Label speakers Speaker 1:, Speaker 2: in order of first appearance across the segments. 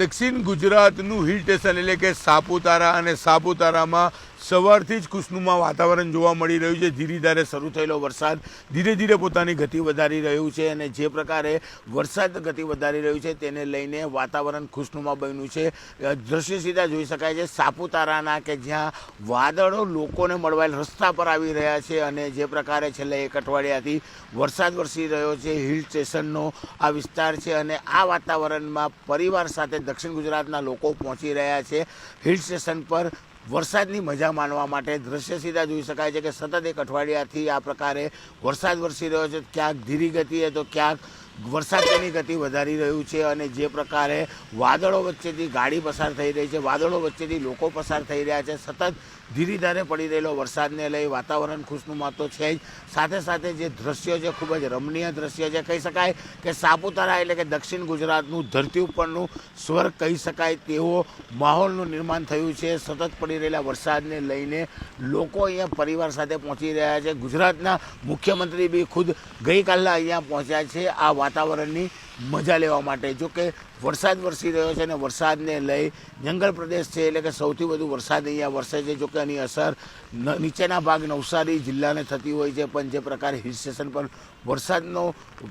Speaker 1: દક્ષિણ ગુજરાતનું hill station એટલે કે સાપુતારા અને સાપુતારામાં સવારથી જ ખુશનુમા વાતાવરણ જોવા મળી રહ્યું છે। ધીરે ધીરે શરૂ થયેલો વરસાદ ધીરે ધીરે પોતાની ગતિ વધારી રહ્યું છે અને જે પ્રકારે વરસાદ ગતિ વધારી રહ્યું છે તેને લઈને વાતાવરણ ખુશનુમા બન્યું છે। દ્રશ્ય સીધા જોઈ શકાય છે સાપુતારાના કે જ્યાં વાદળો લોકોને મળવાયેલ રસ્તા પર આવી રહ્યા છે અને જે પ્રકારે છેલ્લા એક અઠવાડિયાથી વરસાદ વરસી રહ્યો છે। હિલ સ્ટેશનનો આ વિસ્તાર છે અને આ વાતાવરણમાં પરિવાર સાથે દક્ષિણ ગુજરાતના લોકો પહોંચી રહ્યા છે હિલ સ્ટેશન પર વરસાદની મજા માણવા માટે। દ્રશ્ય સીધા જોઈ શકાય છે કે સતત એક અઠવાડિયાથી આ પ્રકારે વરસાદ વરસી રહ્યો છે। ક્યાંક ધીરી ગતિએ તો ક્યાંક વરસાદ તેની ગતિ વધારી રહ્યું છે અને જે પ્રકારે વાદળો વચ્ચેથી ગાડી પસાર થઈ રહી છે, વાદળો વચ્ચેથી લોકો પસાર થઈ રહ્યા છે। સતત ધીરે ધીરે પડી રહેલો વરસાદને લઈ વાતાવરણ ખુશનુમા તો છે જ, સાથે સાથે જે દ્રશ્યો છે ખૂબ જ રમણીય દ્રશ્ય છે। કહી શકાય કે સાપુતારા એટલે કે દક્ષિણ ગુજરાતનું ધરતી ઉપરનું સ્વર્ગ કહી શકાય તેવો માહોલનું નિર્માણ થયું છે। સતત પડી રહેલા વરસાદને લઈને લોકો અહીંયા પરિવાર સાથે પહોંચી રહ્યા છે। ગુજરાતના મુખ્યમંત્રી બી ખુદ ગઈકાલના અહીંયા પહોંચ્યા છે આ વાતાવરણની મજા લેવા માટે। જો કે વરસાદ વરસી રહ્યો છે અને વરસાદને લઈ જંગલ પ્રદેશ છે એટલે કે સૌથી વધુ વરસાદ અહીંયા વરસે છે। જો કે આની અસર નીચેના ભાગ નવસારી જિલ્લાને થતી હોય છે, પણ જે પ્રકારે હિલ સ્ટેશન પર વરસાદનો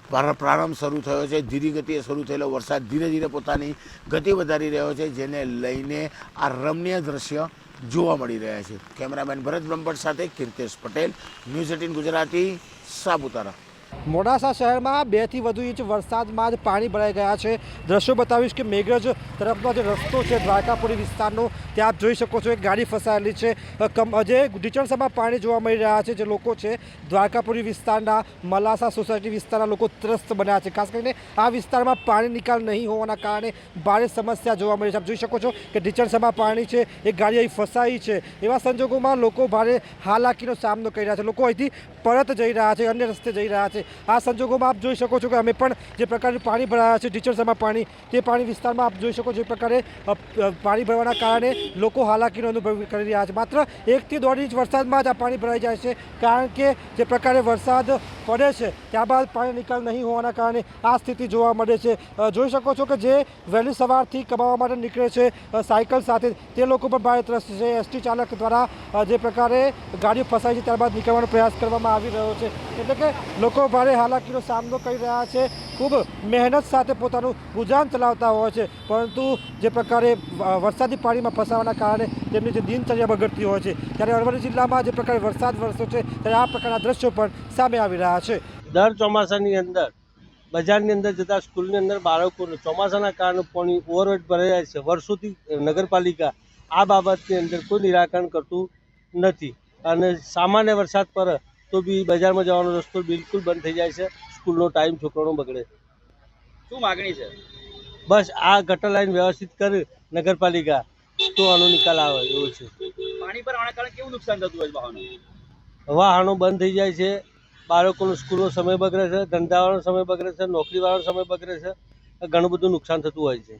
Speaker 1: પ્રારંભ શરૂ થયો છે, ધીરી ગતિએ શરૂ થયેલો વરસાદ ધીરે ધીરે પોતાની ગતિ વધારી રહ્યો છે, જેને લઈને આ રમણીય દ્રશ્ય જોવા મળી રહ્યા છે। કેમેરામેન ભરત બ્રહ્મભટ્ટ સાથે કીર્તેશ પટેલ, ન્યૂઝ 18 ગુજરાતી, સાપુતારા।
Speaker 2: મોડાસા શહેરમાં 2 થી વધુ ઇંચ વરસાદમાં જ પાણી ભરાઈ ગયા છે। દ્રશ્યો બતાવીશ કે મેઘરજ તરફનો જે રસ્તો છે દ્વારકાપુરી વિસ્તારનો, ત્યાં આપ જોઈ શકો છો એક ગાડી ફસાયેલી છે। જે ઢીચણસામાં પાણી જોવા મળી રહ્યા છે। જે લોકો છે દ્વારકાપુરી વિસ્તારના મલાસા સોસાયટી વિસ્તારના લોકો ત્રસ્ત બન્યા છે। ખાસ કરીને આ વિસ્તારમાં પાણી નિકાલ નહીં હોવાના કારણે ભારે સમસ્યા જોવા મળી છે। આપ જોઈ શકો છો કે ઢીચણસામાં પાણી છે, એક ગાડી અહીં ફસાઈ છે। એવા સંજોગોમાં લોકો ભારે હાલાકીનો સામનો કરી રહ્યા છે। લોકો અહીંથી પરત જઈ રહ્યા છે, અન્ય રસ્તે જઈ રહ્યા છે। આ સંજોગોમાં આપ જોઈ શકો છો કે અમે પણ જે પ્રકારે પાણી ભરાયા છે ઢીચણસામાં પાણી, તે પાણી વિસ્તારમાં આપ જોઈ શકો છો જે પ્રકારે પાણી ભરવાના કારણે લોકો હાલાકીનો અનુભવ કરી રહ્યા છે। માત્ર 1 થી 1.5 ઇંચ વરસાદમાં જ આ પાણી ભરાઈ જાય છે, કારણ કે જે પ્રકારે વરસાદ પડે છે ત્યારબાદ પાણી નિકાલ નહીં હોવાના કારણે આ સ્થિતિ જોવા મળે છે। જોઈ શકો છો કે જે વહેલી સવારથી કમાવા માટે નીકળે છે સાયકલ સાથે, તે લોકો પણ ભારે ત્રસ્ત છે। એસટી ચાલક દ્વારા જે પ્રકારે ગાડીઓ ફસાય છે ત્યારબાદ નીકળવાનો પ્રયાસ કરવામાં આવી રહ્યો છે, એટલે કે લોકો ભારે હાલાકીનો સામનો કરી રહ્યા છે। ખૂબ મહેનત સાથે પોતાનું ગુજરાન ચલાવતા હોય છે, પરંતુ જે પ્રકારે વરસાદી પાણીમાં ફસાવાના કારણે તેમની જે દિનચર્યા બગડતી હોય છે, ત્યારે અરવલ્લી જિલ્લામાં જે પ્રકારે વરસાદ વરસ્યો છે ત્યારે આ પ્રકારના દ્રશ્યો પણ સામે આવી રહ્યા છે।
Speaker 3: દર ચોમાસાની અંદર બજારની અંદર જતા સ્કૂલની અંદર બાળકોને ચોમાસાના કારણે પાણી ઓવરલોડ ભરાઈ જાય છે। વર્ષોથી નગરપાલિકા આ બાબતની અંદર કોઈ નિરાકરણ કરતું નથી અને સામાન્ય વરસાદ પડે તો બી બજારમાં જવાનો રસ્તો બિલકુલ બંધ થઈ જાય છે। સ્કૂલનો ટાઈમ છોકરાનો બગડે।
Speaker 4: શું માગણી છે?
Speaker 3: બસ આ ગટર લાઈન વ્યવસ્થિત કરે નગરપાલિકા તો આનો નિકાલ આવે એવું છે।
Speaker 4: પાણી પર આવવાના કારણે કેવું નુકસાન થતું હોય વાહનો?
Speaker 3: વાહનો બંધ થઈ જાય છે, બાળકોનો સ્કૂલનો સમય બગડે છે, ધંધાવાળાનો સમય બગડે છે, નોકરીવાળાનો સમય બગડે છે, ઘણું બધું નુકસાન થતું હોય છે।